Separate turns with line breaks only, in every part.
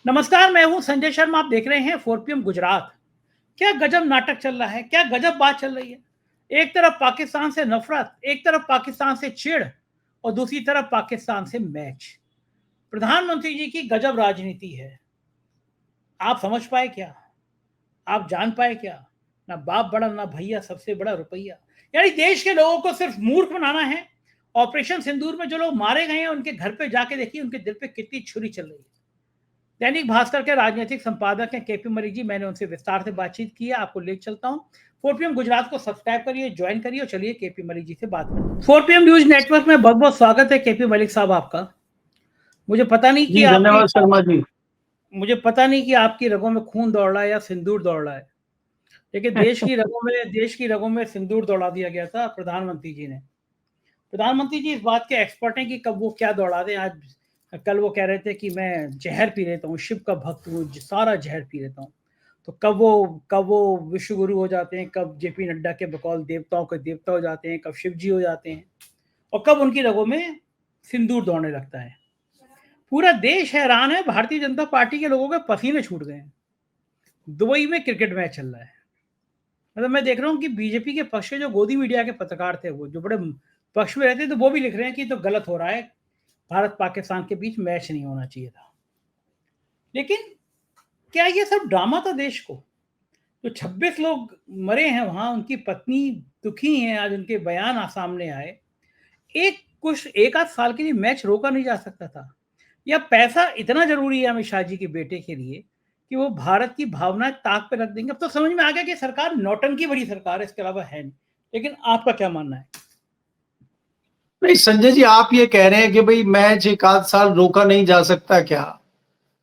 नमस्कार, मैं हूं संजय शर्मा। आप देख रहे हैं 4PM गुजरात। क्या गजब नाटक चल रहा है, क्या गजब बात चल रही है। एक तरफ पाकिस्तान से नफरत, एक तरफ पाकिस्तान से चिढ़ और दूसरी तरफ पाकिस्तान से मैच। प्रधानमंत्री जी की गजब राजनीति है। आप समझ पाए क्या? आप जान पाए क्या? ना बाप बड़ा ना भैया, सबसे बड़ा रुपया। यानी देश के लोगों को सिर्फ मूर्ख बनाना है। ऑपरेशन सिंदूर में जो लोग मारे गए हैं उनके घर पे जाके देखिए उनके दिल पे कितनी छुरी चल रही है। दैनिक भास्कर के राजनीतिक संपादक हैं केपी मलिक जी। मैंने उनसे विस्तार से बातचीत की है, आपको ले चलता हूं। 4PM गुजरात को सब्सक्राइब करिए, ज्वाइन करिए और चलिए केपी मलिक जी से बात करते हैं। 4PM न्यूज नेटवर्क में बहुत बहुत स्वागत है केपी मलिक साहब आपका। मुझे पता नहीं कि
जी धन्यवाद शर्मा जी।
मुझे पता नहीं कि आपकी रगों में खून दौड़ रहा है या सिंदूर दौड़ रहा है, लेकिन देश की रगों में सिंदूर दौड़ा दिया गया था प्रधानमंत्री जी ने। प्रधानमंत्री जी इस बात के एक्सपर्ट हैं कि कब वो क्या दौड़ा दें। आज कल वो कह रहे थे कि मैं जहर पी लेता हूँ, शिव का भक्त हूँ, सारा जहर पी लेता हूँ। तो कब वो विश्व गुरु हो जाते हैं, कब जेपी नड्डा के बकौल देवताओं के देवता हो जाते हैं, कब शिव जी हो जाते हैं और कब उनकी रगों में सिंदूर दौड़ने लगता है। पूरा देश हैरान है। भारतीय जनता पार्टी के लोगों के पसीने छूट गए हैं। दुबई में क्रिकेट मैच चल रहा है। मतलब मैं देख रहा हूँ कि बीजेपी के पक्ष के जो गोदी मीडिया के पत्रकार थे, वो जो बड़े पक्ष में रहते, तो वो भी लिख रहे हैं कि तो गलत हो रहा है, भारत पाकिस्तान के बीच मैच नहीं होना चाहिए था। लेकिन क्या ये सब ड्रामा था देश को? जो 26 लोग मरे हैं वहां, उनकी पत्नी दुखी हैं, आज उनके बयान सामने आए। एक आध साल के लिए मैच रोका नहीं जा सकता था? या पैसा इतना जरूरी है अमित शाह जी के बेटे के लिए कि वो भारत की भावनाएं ताक पे रख देंगे? अब तो समझ में आ गया कि सरकार नौटंकी भरी सरकार है, इसके अलावा है नहीं। लेकिन आपका क्या मानना है?
नहीं संजय जी, आप ये कह रहे हैं कि भाई मैच एक आध साल रोका नहीं जा सकता क्या?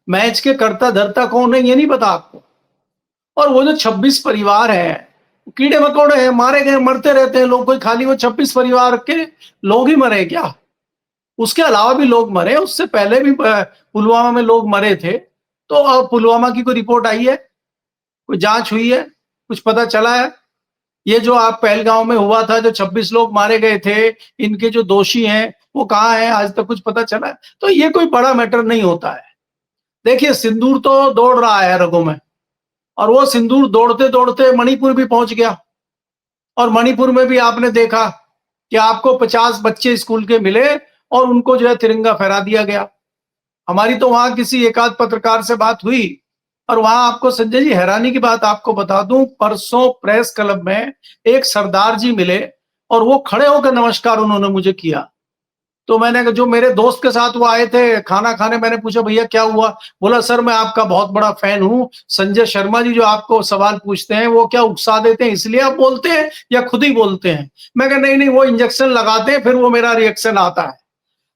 मैच के करता धरता कौन है ये नहीं पता आपको? और वो जो 26 परिवार हैं, कीड़े मकोड़े हैं, मारे गए मरते रहते हैं लोग। कोई खाली वो 26 परिवार के लोग ही मरे क्या? उसके अलावा भी लोग मरे, उससे पहले भी पुलवामा में लोग मरे थे। तो अब पुलवामा की कोई रिपोर्ट आई है? कोई जांच हुई है? कुछ पता चला है? ये जो आप पहलगांव में हुआ था, जो 26 लोग मारे गए थे, इनके जो दोषी हैं वो कहाँ हैं? आज तक कुछ पता चला है? तो ये कोई बड़ा मैटर नहीं होता है। देखिए, सिंदूर तो दौड़ रहा है रगों में, और वो सिंदूर दौड़ते दौड़ते मणिपुर भी पहुंच गया। और मणिपुर में भी आपने देखा कि आपको 50 बच्चे स्कूल के मिले और उनको जो है तिरंगा फहरा दिया गया। हमारी तो वहां किसी एकाध पत्रकार से बात हुई, और वहां आपको संजय जी हैरानी की बात आपको बता दूं, परसों प्रेस क्लब में एक सरदार जी मिले और वो खड़े होकर नमस्कार उन्होंने मुझे किया। तो मैंने, जो मेरे दोस्त के साथ वो आए थे खाना खाने, मैंने पूछा भैया क्या हुआ? बोला सर मैं आपका बहुत बड़ा फैन हूं। संजय शर्मा जी जो आपको सवाल पूछते हैं वो क्या उकसा देते हैं इसलिए आप बोलते हैं या खुद ही बोलते हैं? मैं कहा नहीं नहीं, वो इंजेक्शन लगाते हैं फिर वो मेरा रिएक्शन आता है।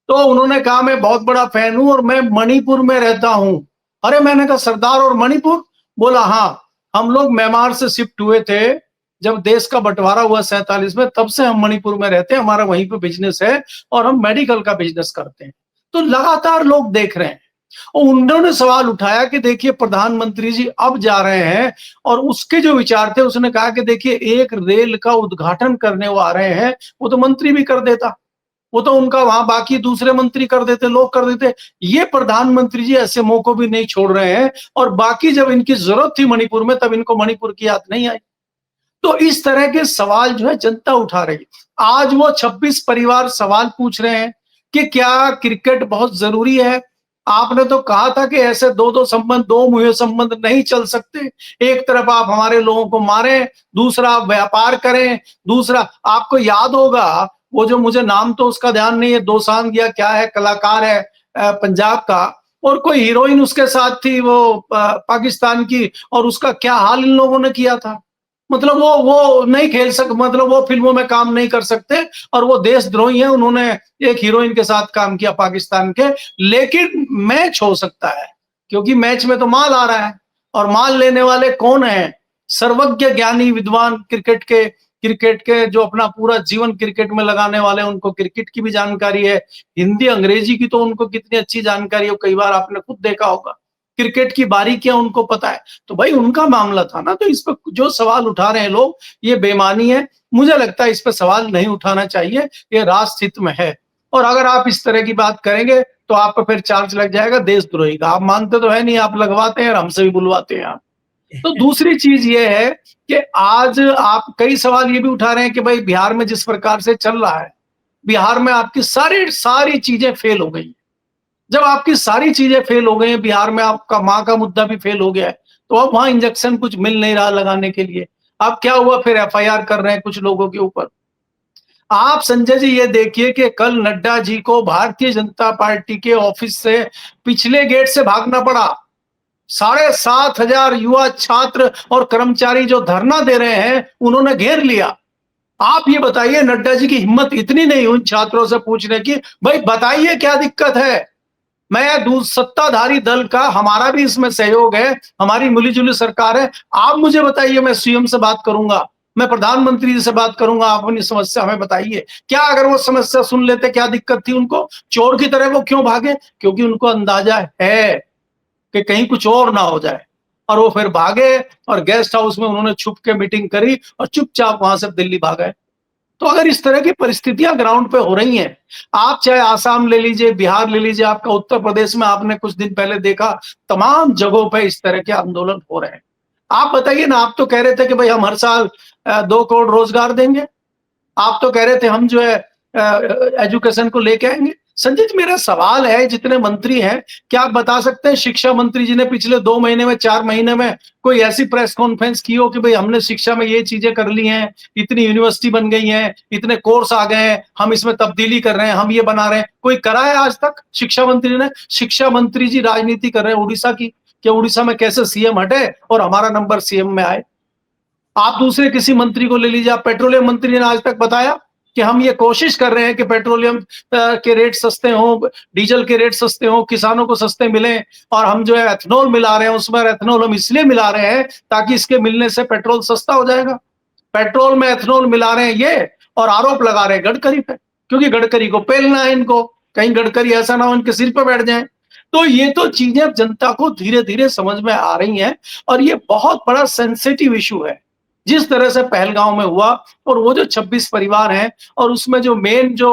तो उन्होंने कहा मैं बहुत बड़ा फैन हूं और मैं मणिपुर में रहता हूं। अरे मैंने कहा सरदार और मणिपुर? बोला हाँ, हम लोग म्यांमार से शिफ्ट हुए थे जब देश का बंटवारा हुआ 47 में, तब से हम मणिपुर में रहते हैं, हमारा वहीं पे बिजनेस है और हम मेडिकल का बिजनेस करते हैं। तो लगातार लोग देख रहे हैं। और उन्होंने सवाल उठाया कि देखिए प्रधानमंत्री जी अब जा रहे हैं, और उसके जो विचार थे उसने कहा कि देखिए एक रेल का उद्घाटन करने वो आ रहे हैं, वो तो मंत्री भी कर देता, वो तो उनका वहां बाकी दूसरे मंत्री कर देते, लोग कर देते। ये प्रधानमंत्री जी ऐसे मौकों भी नहीं छोड़ रहे हैं, और बाकी जब इनकी जरूरत थी मणिपुर में तब इनको मणिपुर की याद नहीं आई। तो इस तरह के सवाल जो है जनता उठा रही। आज वो 26 परिवार सवाल पूछ रहे हैं कि क्या क्रिकेट बहुत जरूरी है? आपने तो कहा था कि ऐसे दो दो संबंध, दो मुहे संबंध नहीं चल सकते। एक तरफ आप हमारे लोगों को मारें, दूसरा आप व्यापार करें, दूसरा आपको याद होगा वो जो, मुझे नाम तो उसका ध्यान नहीं है, दोसांझ या क्या है, कलाकार है पंजाब का, और कोई हीरोइन उसके साथ थी वो पाकिस्तान की, और उसका क्या हाल इन लोगों ने किया था। मतलब वो नहीं खेल सकते, मतलब वो फिल्मों में काम नहीं कर सकते, और वो देशद्रोही है। उन्होंने एक हीरोइन के साथ काम किया पाकिस्तान के। लेकिन मैच हो सकता है, क्योंकि मैच में तो माल आ रहा है, और माल लेने वाले कौन है? सर्वज्ञ ज्ञानी विद्वान क्रिकेट के जो अपना पूरा जीवन क्रिकेट में लगाने वाले, उनको क्रिकेट की भी जानकारी है, हिंदी अंग्रेजी की तो उनको कितनी अच्छी जानकारी है, कई बार आपने खुद देखा होगा। क्रिकेट की बारीकियां उनको पता है। तो भाई उनका मामला था ना। तो इस पर जो सवाल उठा रहे हैं लोग, ये बेईमानी है। मुझे लगता है इस पर सवाल नहीं उठाना चाहिए, ये राष्ट्रहित में है। और अगर आप इस तरह की बात करेंगे तो आप पे फिर चार्ज लग जाएगा देशद्रोही का। आप मानते तो है नहीं, आप लगवाते हैं और हमसे भी बुलवाते हैं आप। तो दूसरी चीज ये है कि आज आप कई सवाल ये भी उठा रहे हैं कि भाई बिहार में जिस प्रकार से चल रहा है, बिहार में आपकी सारी चीजें फेल हो गई। जब आपकी सारी चीजें फेल हो गई हैं, बिहार में आपका माँ का मुद्दा भी फेल हो गया है, तो अब वहां इंजेक्शन कुछ मिल नहीं रहा लगाने के लिए। अब क्या हुआ, फिर एफआईआर कर रहे हैं कुछ लोगों के ऊपर। आप संजय जी ये देखिए कि कल नड्डा जी को भारतीय जनता पार्टी के ऑफिस से पिछले गेट से भागना पड़ा। 7,500 युवा छात्र और कर्मचारी जो धरना दे रहे हैं, उन्होंने घेर लिया। आप ये बताइए, नड्डा जी की हिम्मत इतनी नहीं उन छात्रों से पूछने की, भाई बताइए क्या दिक्कत है। मैं सत्ताधारी दल का, हमारा भी इसमें सहयोग है, हमारी मिलीजुली सरकार है। आप मुझे बताइए, मैं सीएम से बात करूंगा, मैं प्रधानमंत्री जी से बात करूंगा, आप अपनी समस्या हमें बताइए। क्या अगर वो समस्या सुन लेते, क्या दिक्कत थी उनको? चोर की तरह वो क्यों भागे? क्योंकि उनको अंदाजा है कि कहीं कुछ और ना हो जाए, और वो फिर भागे और गेस्ट हाउस में उन्होंने छुप के मीटिंग करी और चुपचाप वहां से दिल्ली भागे। तो अगर इस तरह की परिस्थितियां ग्राउंड पे हो रही हैं, आप चाहे आसाम ले लीजिए, बिहार ले लीजिए, आपका उत्तर प्रदेश में आपने कुछ दिन पहले देखा, तमाम जगहों पे इस तरह के आंदोलन हो रहे हैं। आप बताइए ना, आप तो कह रहे थे कि भाई हम हर साल 2 करोड़ रोजगार देंगे, आप तो कह रहे थे हम जो है एजुकेशन को लेके आएंगे। संजय जी, मेरा सवाल है, जितने मंत्री हैं, क्या आप बता सकते हैं शिक्षा मंत्री जी ने पिछले 2 महीने में, 4 महीने में कोई ऐसी प्रेस कॉन्फ्रेंस की हो कि भाई हमने शिक्षा में ये चीजें कर ली हैं, इतनी यूनिवर्सिटी बन गई हैं, इतने कोर्स आ गए हैं, हम इसमें तब्दीली कर रहे हैं, हम ये बना रहे हैं? कोई करा है आज तक शिक्षा मंत्री ने? शिक्षा मंत्री जी राजनीति कर रहे हैं उड़ीसा की, कि उड़ीसा में कैसे सीएम हटे और हमारा नंबर सीएम में आए। आप दूसरे किसी मंत्री को ले लीजिए, आप पेट्रोलियम मंत्री ने आज तक बताया कि हम ये कोशिश कर रहे हैं कि पेट्रोलियम के रेट सस्ते हों, डीजल के रेट सस्ते हों, किसानों को सस्ते मिले, और हम जो है एथेनॉल मिला रहे हैं, उसमें एथेनॉल हम इसलिए मिला रहे हैं ताकि इसके मिलने से पेट्रोल सस्ता हो जाएगा। पेट्रोल में एथेनॉल मिला रहे हैं ये, और आरोप लगा रहे हैं गडकरी पे, क्योंकि गडकरी को पेलना है इनको, कहीं गडकरी ऐसा ना हो इनके सिर पर बैठ जाए। तो ये तो चीजें जनता को धीरे धीरे समझ में आ रही हैं, और ये बहुत बड़ा सेंसिटिव इशू है जिस तरह से पहलगांव में हुआ। और वो जो 26 परिवार हैं, और उसमें जो मेन जो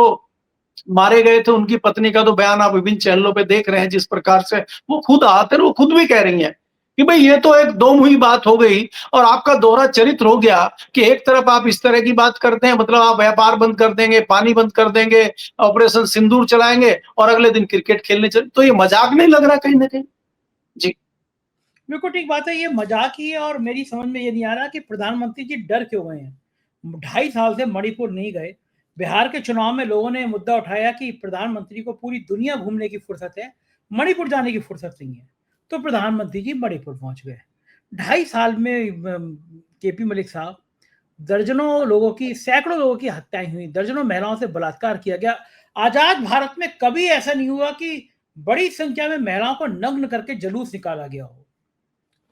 मारे गए थे, उनकी पत्नी का तो बयान आप विभिन्न चैनलों पे देख रहे हैं, जिस प्रकार से वो खुद आते हैं, वो खुद भी कह रही हैं कि भाई ये तो एक दो मुही बात हो गई, और आपका दोहरा चरित्र हो गया कि एक तरफ आप इस तरह की बात करते हैं, मतलब आप व्यापार बंद कर देंगे, पानी बंद कर देंगे, ऑपरेशन सिंदूर चलाएंगे, और अगले दिन क्रिकेट खेलने चले। तो ये मजाक नहीं लग रहा कहीं ना कहीं? जी
बिल्कुल ठीक बात है, ये मजाक ही है। और मेरी समझ में ये नहीं आ रहा कि प्रधानमंत्री जी डर क्यों गए हैं। 2.5 साल से मणिपुर नहीं गए। बिहार के चुनाव में लोगों ने मुद्दा उठाया कि प्रधानमंत्री को पूरी दुनिया घूमने की फुर्सत है, मणिपुर जाने की फुर्सत नहीं है। तो प्रधानमंत्री जी मणिपुर पहुंच गए। 2.5 साल में केपी मलिक साहब, दर्जनों लोगों की, सैकड़ों लोगों की हत्याएं हुई, दर्जनों महिलाओं से बलात्कार किया गया। आजाद भारत में कभी ऐसा नहीं हुआ कि बड़ी संख्या में महिलाओं को नग्न करके जुलूस निकाला गया हो।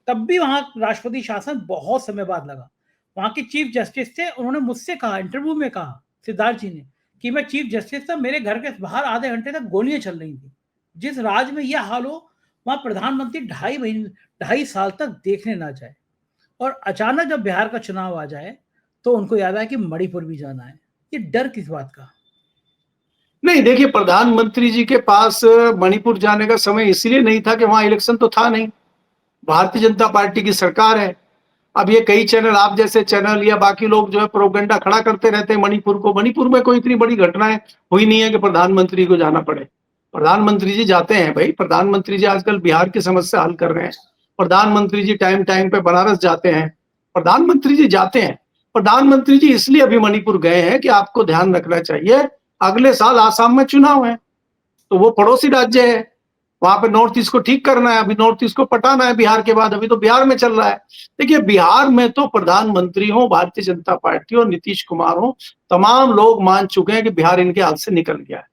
तब भी वहां राष्ट्रपति शासन बहुत समय बाद लगा। वहां के चीफ जस्टिस थे, उन्होंने मुझसे कहा, इंटरव्यू में कहा सिद्धार्थ जी ने, कि मैं चीफ जस्टिस था, मेरे घर के बाहर आधे घंटे तक गोलियां चल रही थी। जिस राज्य में यह हाल हो, वहां प्रधानमंत्री 2.5 साल तक देखने ना जाए, और अचानक जब बिहार का चुनाव आ जाए तो उनको याद आया कि मणिपुर भी जाना है। ये डर किस बात का?
नहीं, देखिए, प्रधानमंत्री जी के पास मणिपुर जाने का समय इसलिए नहीं था कि वहां इलेक्शन तो था नहीं, भारतीय जनता पार्टी की सरकार है। अब ये कई चैनल, आप जैसे चैनल या बाकी लोग जो है प्रोपेगेंडा खड़ा करते रहते हैं मणिपुर को। मणिपुर में कोई इतनी बड़ी घटनाएं हुई नहीं है कि प्रधानमंत्री को जाना पड़े। प्रधानमंत्री जी जाते हैं भाई, प्रधानमंत्री जी आजकल बिहार की समस्या हल कर रहे हैं, प्रधानमंत्री जी टाइम टाइम पे बनारस जाते हैं, प्रधानमंत्री जी जाते हैं। प्रधानमंत्री जी इसलिए अभी मणिपुर गए हैं कि आपको ध्यान रखना चाहिए, अगले साल आसाम में चुनाव है, तो वो पड़ोसी राज्य है, वहां पे नॉर्थ ईस्ट को ठीक करना है, अभी नॉर्थ ईस्ट को पटाना है बिहार के बाद। अभी तो बिहार में चल रहा है। देखिए, बिहार में तो प्रधानमंत्री हो, भारतीय जनता पार्टी हो, नीतीश कुमार हो, तमाम लोग मान चुके हैं कि बिहार इनके हाथ से निकल गया है।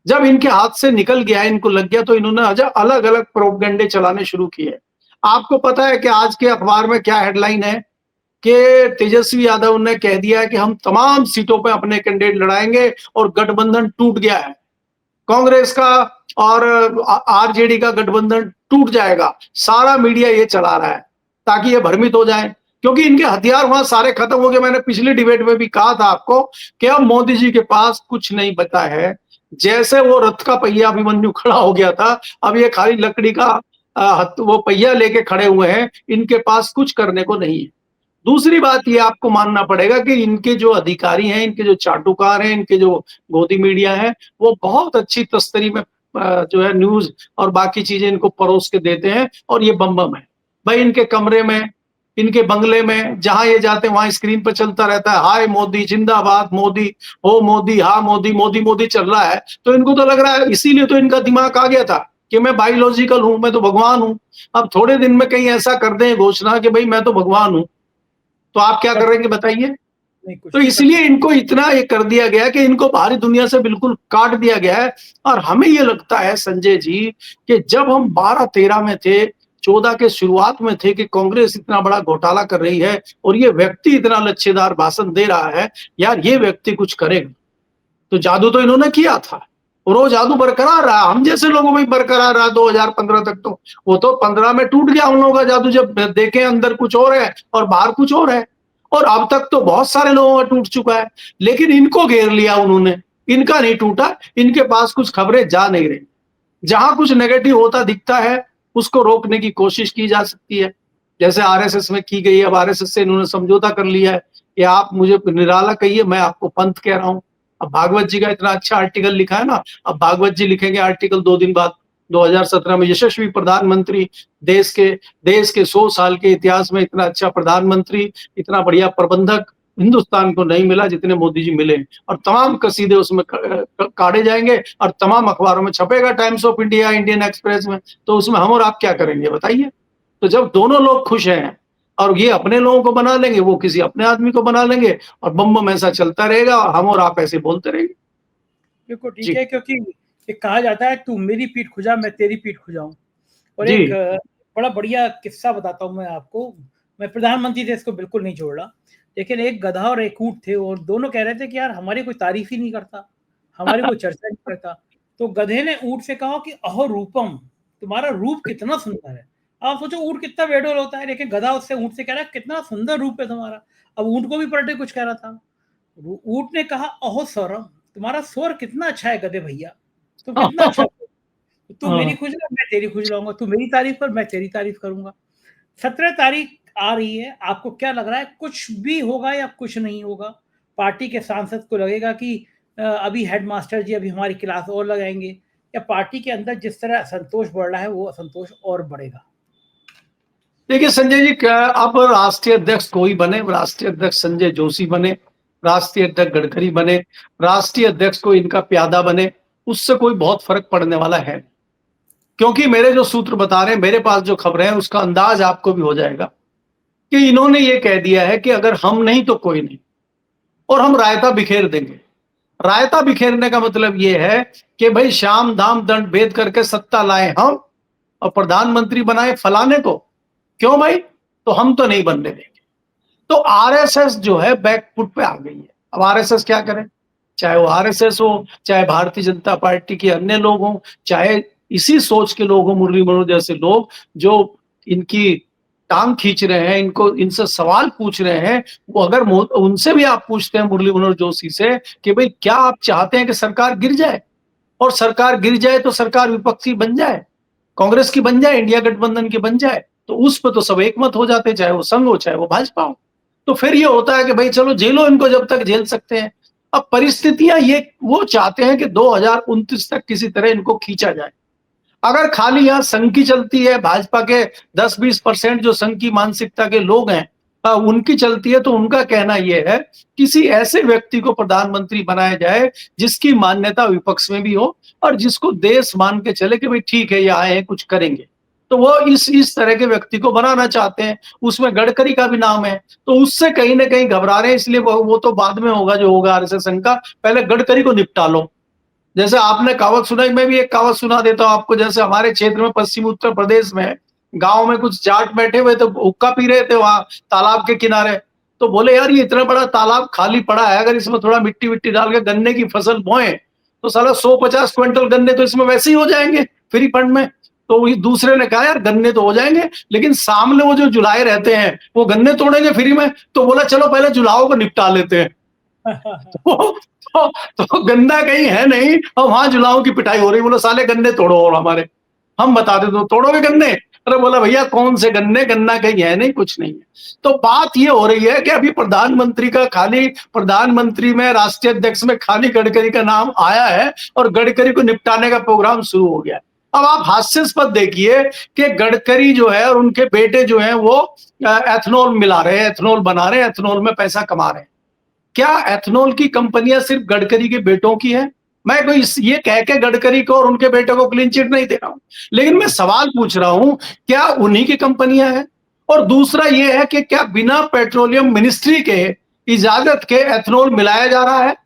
जब इनके हाथ से निकल गया, इनको लग गया, तो इन्होंने अलग अलग प्रोपेगेंडे चलाने शुरू किए। आपको पता है कि आज के अखबार में क्या हेडलाइन है कि तेजस्वी यादव ने कह दिया है कि हम तमाम सीटों पर अपने कैंडिडेट लड़ाएंगे और गठबंधन टूट गया है, कांग्रेस का और आरजेडी का गठबंधन टूट जाएगा। सारा मीडिया ये चला रहा है ताकि ये भ्रमित हो जाए, क्योंकि इनके हथियार वहां सारे खत्म हो गए। मैंने पिछली डिबेट में भी कहा था आपको कि अब मोदी जी के पास कुछ नहीं बचा है। जैसे वो रथ का पहिया अभिमन्यु खड़ा हो गया था, अब ये खाली लकड़ी का वो पहिया लेके खड़े हुए हैं, इनके पास कुछ करने को नहीं है। दूसरी बात ये आपको मानना पड़ेगा कि इनके जो अधिकारी हैं, इनके जो चाटुकार हैं, इनके जो गोदी मीडिया है, वो बहुत अच्छी तस्तरी में जो है न्यूज़ और बाकी चीज़ें इनको परोस के देते हैं और ये बम-बम है। भाई इनके कमरे में, इनके बंगले में जहाँ ये जाते हैं वहाँ स्क्रीन पे चलता रहता है, हाय मोदी, जिंदाबाद मोदी, हो मोदी, हाँ मोदी, मोदी, मोदी चल रहा है। तो इनको तो लग रहा है इसीलिए तो इनका दिमाग आ गया था कि मैं बायोलॉजिकल हूँ, मैं तो भगवान हूँ। अब थोड़े दिन में कहीं ऐसा कर दें घोषणा कि भई मैं तो भगवान हूँ। तो आप क्या
कर
करेंगे बताइए?
नहीं, कुछ
तो
नहीं कर
इसलिए
सकते।
इनको इतना ये कर दिया गया कि इनको बाहरी दुनिया से बिल्कुल काट दिया गया है। और हमें ये लगता है संजय जी कि जब हम 12-13 में थे, 14 के शुरुआत में थे कि कांग्रेस इतना बड़ा घोटाला कर रही है और ये व्यक्ति इतना लच्छेदार भाषण दे रहा है, यार ये व्यक्ति कुछ करेगा। तो जादू तो इन्होंने किया था और वो जादू बरकरार रहा, हम जैसे लोगों में बरकरार रहा 2015 तक। तो वो तो 15 में टूट गया उन लोगों का जादू, जब देखे अंदर कुछ और है और बाहर कुछ और है। और अब तक तो बहुत सारे लोगों का टूट चुका है, लेकिन इनको घेर लिया उन्होंने, इनका नहीं टूटा। इनके पास कुछ खबरें जा नहीं रही, जहां कुछ नेगेटिव होता दिखता है उसको रोकने की कोशिश की जा सकती है, जैसे आरएसएस में की गई है। अब आरएसएस से इन्होंने समझौता कर लिया है कि आप मुझे निराला कहिए, मैं आपको पंथ कह रहा हूं। अब भागवत जी का इतना अच्छा आर्टिकल लिखा है ना, अब भागवत जी लिखेंगे आर्टिकल 2 दिन बाद। 2017 में यशस्वी प्रधानमंत्री, देश के 100 साल के इतिहास में इतना अच्छा प्रधानमंत्री, इतना बढ़िया प्रबंधक हिंदुस्तान को नहीं मिला जितने मोदी जी मिले। और तमाम कसीदे उसमें काढ़े जाएंगे और तमाम अखबारों में छपेगा, Times of India, Indian Express में। तो उसमें हम और आप क्या करेंगे बताइए? तो जब दोनों लोग खुश हैं और ये अपने लोगों को बना लेंगे, वो किसी अपने आदमी को बना लेंगे और बम बम ऐसा चलता रहेगा और हम और आप ऐसे बोलते रहेंगे।
बिल्कुल ठीक
जी
है, क्योंकि एक कहा जाता है तू मेरी पीठ खुजा मैं तेरी पीठ खुजाऊं। और
जी।
एक बड़ा बढ़िया किस्सा बताता हूँ मैं आपको। मैं प्रधानमंत्री से इसको बिल्कुल नहीं जोड़ रहा, लेकिन एक गधा और एक ऊँट थे और दोनों कह रहे थे कि यार हमारी कोई तारीफ ही नहीं करता, हमारी कोई चर्चा नहीं करता। तो गधे ने ऊँट से कहा कि अहो रूपम, तुम्हारा रूप कितना सुंदर है। आप सोचो ऊँट कितना बेडोल होता है, लेकिन गधा उससे ऊँट से कह रहा है कितना सुंदर रूप है तुम्हारा। अब ऊँट को भी पलटे कुछ कह रहा था। ऊँट ने कहा अहो सौरभ, तुम्हारा स्वर कितना अच्छा है गधे भैया, तुम कितना अच्छा बोलते हो। तू मेरी
हाँ,
खुजला मैं तेरी खुजलाऊंगा, तू मेरी तारीफ कर मैं तेरी तारीफ करूंगा। 17 तारीख आ रही है, आपको क्या लग रहा है कुछ भी होगा या कुछ नहीं होगा? पार्टी के सांसद को लगेगा कि अभी हेडमास्टर जी अभी हमारी क्लास और लगाएंगे, या पार्टी के अंदर जिस तरह असंतोष बढ़ रहा है वो असंतोष और बढ़ेगा?
देखिए संजय जी, क्या अब राष्ट्रीय अध्यक्ष कोई बने, राष्ट्रीय अध्यक्ष संजय जोशी बने, राष्ट्रीय अध्यक्ष गडकरी बने, राष्ट्रीय अध्यक्ष कोई इनका प्यादा बने, उससे कोई बहुत फर्क पड़ने वाला है। क्योंकि मेरे जो सूत्र बता रहे हैं, मेरे पास जो खबरें हैं, उसका अंदाज आपको भी हो जाएगा कि इन्होंने ये कह दिया है कि अगर हम नहीं तो कोई नहीं, और हम रायता बिखेर देंगे। रायता बिखेरने का मतलब ये है कि भाई शाम दाम दंड भेद करके सत्ता लाए हम और प्रधानमंत्री बनाए फलाने को। क्यों भाई? तो हम तो नहीं बनने देंगे। तो आरएसएस जो है बैकफुट पे आ गई है। अब आरएसएस क्या करे, चाहे वो आरएसएस हो, चाहे भारतीय जनता पार्टी के अन्य लोग हों, चाहे इसी सोच के लोग हों, मुरली मनोहर जैसे लोग जो इनकी टांग खींच रहे हैं, इनको इनसे सवाल पूछ रहे हैं। वो अगर उनसे भी आप पूछते हैं मुरली मनोहर जोशी से कि भाई क्या आप चाहते हैं कि सरकार गिर जाए, और सरकार गिर जाए तो सरकार विपक्षी बन जाए, कांग्रेस की बन जाए, इंडिया गठबंधन की बन जाए, तो उस पर तो सब एकमत हो जाते, चाहे वो संघ हो चाहे वो भाजपा हो। तो फिर ये होता है कि भाई चलो जेलो इनको जब तक झेल सकते हैं। अब परिस्थितियां ये वो चाहते हैं कि 2029 तक किसी तरह इनको खींचा जाए। अगर खाली यहाँ संघ की चलती है, भाजपा के 10-20% जो संघ की मानसिकता के लोग हैं उनकी चलती है, तो उनका कहना यह है किसी ऐसे व्यक्ति को प्रधानमंत्री बनाया जाए जिसकी मान्यता विपक्ष में भी हो और जिसको देश मान के चले कि भाई ठीक है ये आए हैं कुछ करेंगे। तो वो इस तरह के व्यक्ति को बनाना चाहते हैं। उसमें गडकरी का भी नाम है, तो उससे कहीं ना कहीं घबरा रहे हैं। इसलिए वो तो बाद में होगा जो होगा आरएसएस संघ का, पहले गडकरी को निपटा लो। जैसे आपने कहावत सुनाई, मैं भी एक कहावत सुना देता हूं आपको। जैसे हमारे क्षेत्र में पश्चिमी उत्तर प्रदेश में गांव में कुछ जाट बैठे हुए तो हुक्का पी रहे थे वहां तालाब के किनारे। तो बोले यार ये इतना बड़ा तालाब खाली पड़ा है, अगर इसमें थोड़ा मिट्टी विट्टी डाल के गन्ने की फसल बोए तो साला 150 क्विंटल गन्ने तो इसमें वैसे ही हो जाएंगे फ्री फंड में। तो वही दूसरे ने कहा यार गन्ने तो हो जाएंगे, लेकिन सामने वो जो जुलाए रहते हैं वो गन्ने तोड़ेंगे फ्री में। तो बोला चलो पहले जुलाओं को निपटा लेते हैं। तो, तो गन्ना कहीं है नहीं और वहां जुलाहों की पिटाई हो रही। बोलो साले गन्ने तोड़ो और हमारे, हम बता दे तो तोड़ोगे गन्ने? अरे बोला भैया कौन से गन्ने, गन्ना कहीं है नहीं, कुछ नहीं है। तो बात ये हो रही है कि अभी प्रधानमंत्री का खाली, प्रधानमंत्री में, राष्ट्रीय अध्यक्ष में खाली गडकरी का नाम आया है और गडकरी को निपटाने का प्रोग्राम शुरू हो गया है। अब आप हास्यास्पद देखिए कि गडकरी जो है और उनके बेटे जो है वो एथनॉल मिला रहे हैं, एथनॉल बना रहे हैं, एथनॉल में पैसा कमा रहे हैं। क्या एथनॉल की कंपनियां सिर्फ गडकरी के बेटों की है? मैं कोई ये कह के गडकरी को और उनके बेटे को क्लीन चिट नहीं दे रहा हूं, लेकिन मैं सवाल पूछ रहा हूं क्या उन्हीं की कंपनियां हैं? और दूसरा ये है कि क्या बिना पेट्रोलियम मिनिस्ट्री के इजाजत के एथनॉल मिलाया जा रहा है?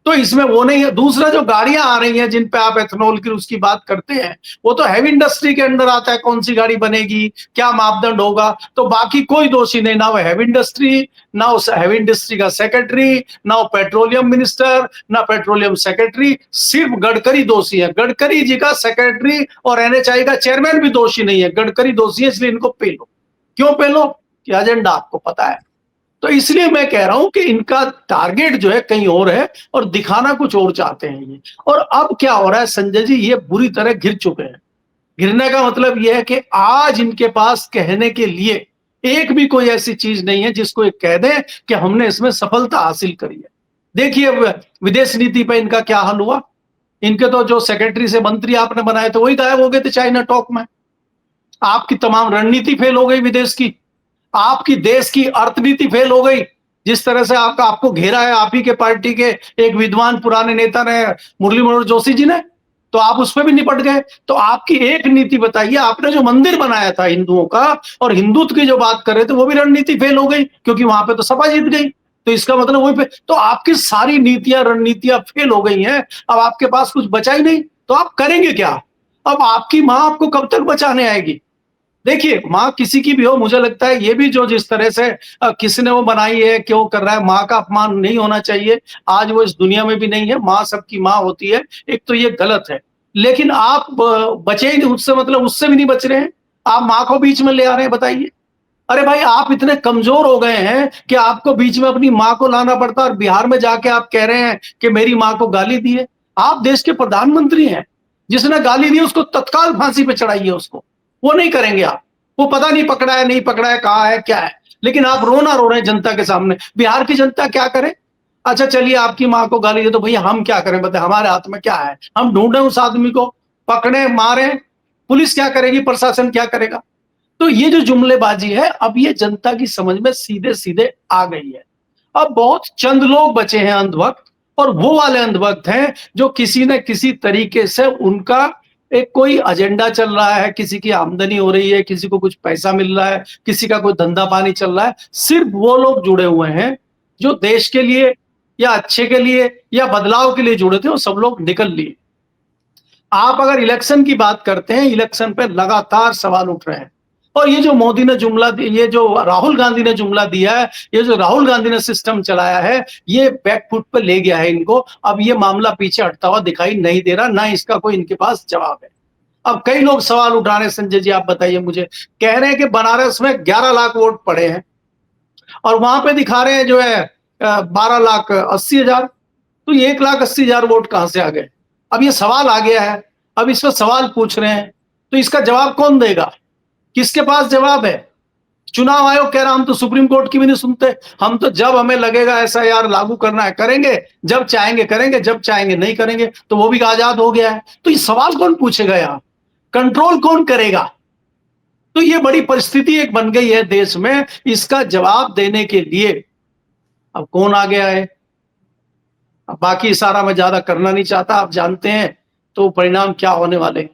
तो इसमें वो नहीं है। दूसरा जो गाड़ियां आ रही हैं जिन पे आप एथनॉल की उसकी बात करते हैं, वो तो हैवी इंडस्ट्री के अंडर आता है। कौन सी गाड़ी बनेगी, क्या मापदंड होगा, तो बाकी कोई दोषी नहीं, ना वो हैवी इंडस्ट्री, ना उस हैवी इंडस्ट्री का सेक्रेटरी, ना वो पेट्रोलियम मिनिस्टर, ना पेट्रोलियम सेक्रेटरी, सिर्फ गडकरी दोषी है। गडकरी जी का सेक्रेटरी और एनएचआई का चेयरमैन भी दोषी नहीं है, गडकरी दोषी है, इसलिए इनको पे लो। क्यों पे लो? कि एजेंडा आपको पता है। तो इसलिए मैं कह रहा हूं कि इनका टारगेट जो है कहीं और है और दिखाना कुछ और चाहते हैं ये। और अब क्या हो रहा है संजय जी, ये बुरी तरह घिर चुके हैं। गिरने का मतलब यह है कि आज इनके पास कहने के लिए एक भी कोई ऐसी चीज नहीं है जिसको ये कह दें कि हमने इसमें सफलता हासिल करी है। देखिए विदेश नीति पर इनका क्या हाल हुआ। इनके तो जो सेक्रेटरी से मंत्री आपने बनाए थे वही गायब हो गए थे चाइना टॉक में। आपकी तमाम रणनीति फेल हो गई विदेश की, आपकी देश की अर्थनीति फेल हो गई। जिस तरह से आपको घेरा है आप ही के पार्टी के एक विद्वान पुराने नेता ने, मुरली मनोहर जोशी जी ने, तो आप उस पर भी निपट गए। तो आपकी एक नीति बताइए। आपने जो मंदिर बनाया था हिंदुओं का और हिंदुत्व की जो बात कर रहे थे वो भी रणनीति फेल हो गई, क्योंकि वहां पे तो सपा जीत गई। तो इसका मतलब वही पे तो आपकी सारी नीतियां रणनीतियां फेल हो गई हैं। अब आपके पास कुछ बचा ही नहीं, तो आप करेंगे क्या? अब आपकी मां आपको कब तक बचाने आएगी? देखिए माँ किसी की भी हो, मुझे लगता है ये भी जो जिस तरह से किसी ने वो बनाई है, क्यों कर रहा है, माँ का अपमान नहीं होना चाहिए। आज वो इस दुनिया में भी नहीं है, माँ सबकी माँ होती है। एक तो ये गलत है, लेकिन आप बचे ही नहीं उससे, मतलब उससे भी नहीं बच रहे हैं, आप माँ को बीच में ले आ रहे हैं। बताइए, अरे भाई आप इतने कमजोर हो गए हैं कि आपको बीच में अपनी माँ को लाना पड़ता है और बिहार में जाके आप कह रहे हैं कि मेरी माँ को गाली दी है। आप देश के प्रधानमंत्री हैं, जिसने गाली दी उसको तत्काल फांसी पे चढ़ाइए उसको। वो नहीं करेंगे आप, वो पता नहीं पकड़ा है नहीं पकड़ा है, कहाँ है क्या है, लेकिन आप रोना रो रहे हैं जनता के सामने। बिहार की जनता क्या करे? अच्छा चलिए आपकी माँ को गाली दे तो भैया हम क्या करें, बताए हमारे हाथ में क्या है? हम ढूंढे उस आदमी को, पकड़े, मारे, पुलिस क्या करेगी, प्रशासन क्या करेगा? तो ये जो जुमलेबाजी है अब ये जनता की समझ में सीधे सीधे आ गई है। अब बहुत चंद लोग बचे हैं अंधभक्त, और वो वाले अंधभक्त हैं जो किसी न किसी तरीके से उनका एक कोई एजेंडा चल रहा है, किसी की आमदनी हो रही है, किसी को कुछ पैसा मिल रहा है, किसी का कोई धंधा पानी चल रहा है। सिर्फ वो लोग जुड़े हुए हैं जो देश के लिए या अच्छे के लिए या बदलाव के लिए जुड़े थे, वो सब लोग निकल लिए। आप अगर इलेक्शन की बात करते हैं, इलेक्शन पे लगातार सवाल उठ रहे हैं। और ये जो मोदी ने जुमला, ये जो राहुल गांधी ने जुमला दिया है, ये जो राहुल गांधी ने सिस्टम चलाया है, ये बैकफुट पे ले गया है इनको। अब ये मामला पीछे हटता हुआ दिखाई नहीं दे रहा, ना इसका कोई इनके पास जवाब है। अब कई लोग सवाल उठा रहे हैं, संजय जी आप बताइए मुझे, कह रहे हैं कि बनारस में 11 लाख वोट पड़े हैं और वहां पे दिखा रहे हैं जो है 12,80,000। तो ये 1,80,000 वोट कहां से आ गए? अब ये सवाल आ गया है, अब इस पर सवाल पूछ रहे हैं, तो इसका जवाब कौन देगा? किसके पास जवाब है? चुनाव आयोग कह रहा हम तो सुप्रीम कोर्ट की भी नहीं सुनते, हम तो जब हमें लगेगा ऐसा यार लागू करना है करेंगे, जब चाहेंगे करेंगे, जब चाहेंगे नहीं करेंगे। तो वो भी आजाद हो गया है। तो ये सवाल कौन पूछेगा यार, कंट्रोल कौन करेगा? तो ये बड़ी परिस्थिति एक बन गई है देश में, इसका जवाब देने के लिए अब कौन आ गया है? अब बाकी सारा मैं ज्यादा करना नहीं चाहता, आप जानते हैं तो परिणाम क्या होने वाले हैं।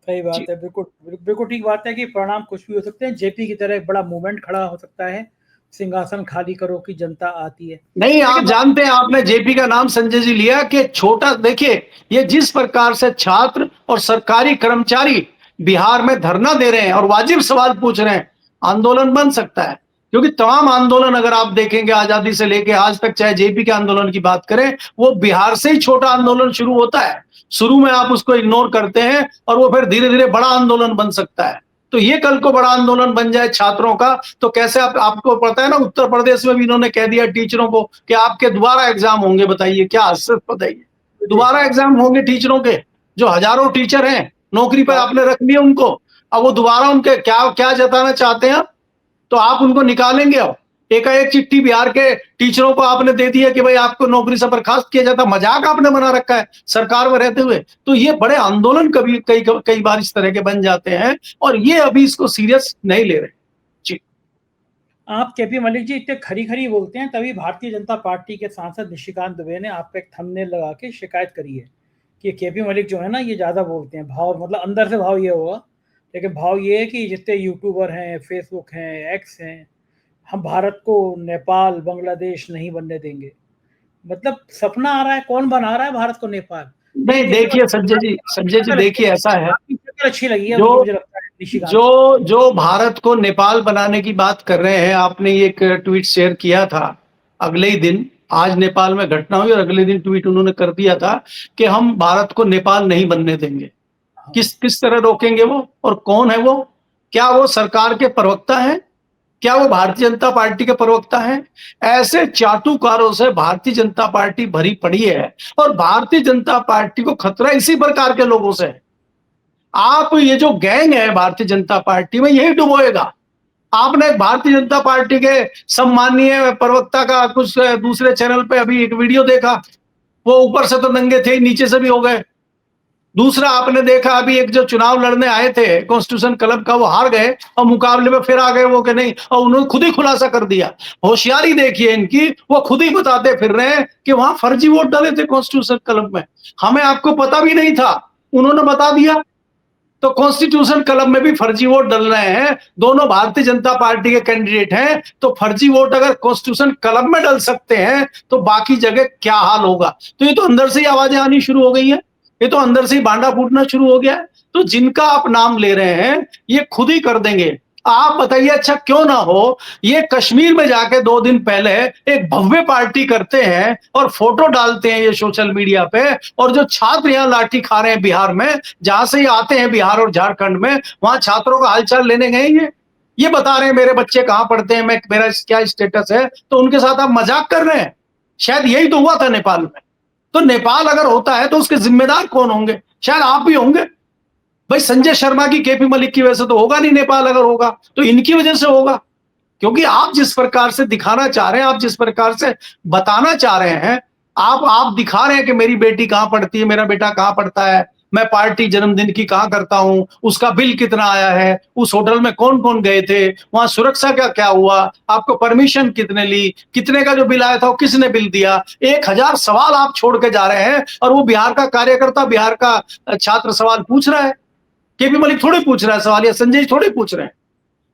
सही बात है, बिल्कुल बिल्कुल ठीक बात है कि परिणाम कुछ भी हो सकते हैं। जेपी की तरह एक बड़ा मूवमेंट खड़ा हो सकता है, सिंहासन खाली करो की जनता आती है।
नहीं, आप जानते हैं, आपने जेपी का नाम संजय जी लिया कि छोटा, देखिए ये जिस प्रकार से छात्र और सरकारी कर्मचारी बिहार में धरना दे रहे हैं और वाजिब सवाल पूछ रहे हैं, आंदोलन बन सकता है। क्योंकि तमाम आंदोलन अगर आप देखेंगे आजादी से लेके आज तक, चाहे जेपी के आंदोलन की बात करें, वो बिहार से ही छोटा आंदोलन शुरू होता है। शुरू में आप उसको इग्नोर करते हैं और वो फिर धीरे धीरे बड़ा आंदोलन बन सकता है। तो ये कल को बड़ा आंदोलन बन जाए छात्रों का, तो कैसे आपको पता है ना, उत्तर प्रदेश में भी इन्होंने कह दिया टीचरों को कि आपके दोबारा एग्जाम होंगे। बताइए क्या हसरत, बताइए दोबारा एग्जाम होंगे टीचरों के, जो हजारों टीचर हैं नौकरी पर आपने रख लिया उनको, अब वो दोबारा उनके क्या क्या जताना चाहते हैं, तो आप उनको निकालेंगे। अब एकाएक चिट्ठी बिहार के टीचरों को आपने दे दिया कि भाई आपको नौकरी से बर्खास्त किया जाता, मजाक आपने बना रखा है सरकार में रहते हुए। तो ये बड़े आंदोलन कभी कई बार इस तरह के बन जाते हैं, और ये अभी इसको सीरियस नहीं ले रहे। जी,
आप केपी मलिक जी इतने खरी खरी बोलते हैं, तभी भारतीय जनता पार्टी के सांसद निशिकांत दुबे ने आप पे एक थंबनेल लगा के शिकायत करी है कि केपी मलिक जो है ना ये ज्यादा बोलते हैं। भाव मतलब अंदर से भाव ये होगा, लेकिन भाव ये है कि जितने यूट्यूबर हैं, फेसबुक हैं, एक्स हैं, हम भारत को नेपाल बांग्लादेश नहीं बनने देंगे। मतलब सपना आ रहा है, कौन बना रहा है भारत को नेपाल?
नहीं देखिए संजय जी देखिए ऐसा है,
अच्छी लगी है
जो
मुझे लगता है निशिकांत
जो भारत को नेपाल बनाने की बात कर रहे हैं, आपने ये एक ट्वीट शेयर किया था अगले ही दिन, आज नेपाल में घटना हुई और अगले दिन ट्वीट उन्होंने कर दिया था कि हम भारत को नेपाल नहीं बनने देंगे। किस तरह रोकेंगे वो, और कौन है वो? क्या वो सरकार के प्रवक्ता हैं? क्या वो भारतीय जनता पार्टी के प्रवक्ता हैं? ऐसे चाटुकारों से भारतीय जनता पार्टी भरी पड़ी है, और भारतीय जनता पार्टी को खतरा इसी प्रकार के लोगों से है। आप ये जो गैंग है भारतीय जनता पार्टी में, यही डुबोएगा। आपने भारतीय जनता पार्टी के सम्माननीय प्रवक्ता का कुछ दूसरे चैनल पे अभी एक वीडियो देखा, वो ऊपर से तो नंगे थे, नीचे से भी हो गए। दूसरा आपने देखा अभी एक जो चुनाव लड़ने आए थे कॉन्स्टिट्यूशन क्लब का, वो हार गए और मुकाबले में फिर आ गए वो कि नहीं, और उन्होंने खुद ही खुलासा कर दिया। होशियारी देखिए इनकी, वो खुद ही बताते फिर रहे हैं कि वहां फर्जी वोट डाले थे कॉन्स्टिट्यूशन क्लब में, हमें आपको पता भी नहीं था, उन्होंने बता दिया। तो कॉन्स्टिट्यूशन क्लब में भी फर्जी वोट डल रहे हैं, दोनों भारतीय जनता पार्टी के कैंडिडेट हैं, तो फर्जी वोट अगर कॉन्स्टिट्यूशन क्लब में डल सकते हैं तो बाकी जगह क्या हाल होगा? तो ये तो अंदर से ही आवाजें आनी शुरू हो गई हैं, ये तो अंदर से ही भांडा फूटना शुरू हो गया है। तो जिनका आप नाम ले रहे हैं ये खुद ही कर देंगे। आप बताइए, अच्छा क्यों ना हो, ये कश्मीर में जाके 2 दिन पहले एक भव्य पार्टी करते हैं और फोटो डालते हैं ये सोशल मीडिया पे, और जो छात्र यहाँ लाठी खा रहे हैं बिहार में, जहां से ये आते हैं बिहार और झारखंड में, वहां छात्रों का हालचाल लेने गए ये बता रहे हैं मेरे बच्चे कहाँ पढ़ते हैं, मेरा क्या स्टेटस है, तो उनके साथ आप मजाक कर रहे हैं। शायद यही तो हुआ था नेपाल में। तो नेपाल अगर होता है तो उसके जिम्मेदार कौन होंगे? शायद आप भी होंगे। भाई संजय शर्मा की, केपी मलिक की वजह से तो होगा नहीं नेपाल, अगर होगा तो इनकी वजह से होगा। क्योंकि आप जिस प्रकार से दिखाना चाह रहे हैं, आप जिस प्रकार से बताना चाह रहे हैं, आप दिखा रहे हैं कि मेरी बेटी कहां पढ़ती है, मेरा बेटा कहां पढ़ता है, मैं पार्टी जन्मदिन की कहां करता हूं, उसका बिल कितना आया है, उस होटल में कौन कौन गए थे, वहां सुरक्षा का क्या हुआ, आपको परमिशन कितने ली, कितने का जो बिल आया था वो किसने बिल दिया, 1000 सवाल आप छोड़ के जा रहे हैं, और वो बिहार का कार्यकर्ता, बिहार का छात्र सवाल पूछ रहा है। केपी मलिक थोड़े पूछ रहा है सवाल, या संजय थोड़े पूछ रहे हैं।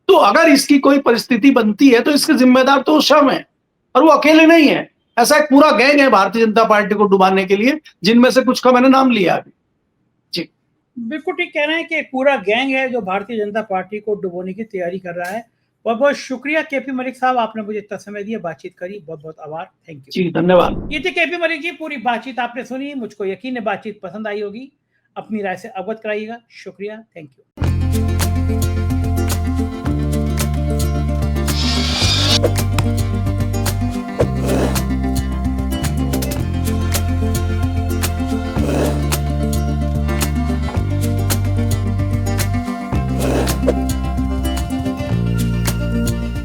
तो अगर इसकी कोई परिस्थिति बनती है तो इसके जिम्मेदार तो शर्म है, और वो अकेले नहीं है। ऐसा एक पूरा गैंग है भारतीय जनता पार्टी को डुबाने के लिए, जिनमें से कुछ का मैंने नाम लिया अभी। जी
बिल्कुल ठीक कह रहे हैं कि पूरा गैंग है जो भारतीय जनता पार्टी को डुबोने की तैयारी कर रहा है। बहुत बहुत शुक्रिया केपी मलिक साहब, आपने मुझे इतना समय दिया, बातचीत करी, बहुत बहुत आभार, थैंक यू
जी, धन्यवाद।
ये थे केपी मलिक जी, पूरी बातचीत आपने सुनी, मुझको यकीन है बातचीत पसंद आई होगी, अपनी राय से अवगत कराइएगा। शुक्रिया, थैंक यू।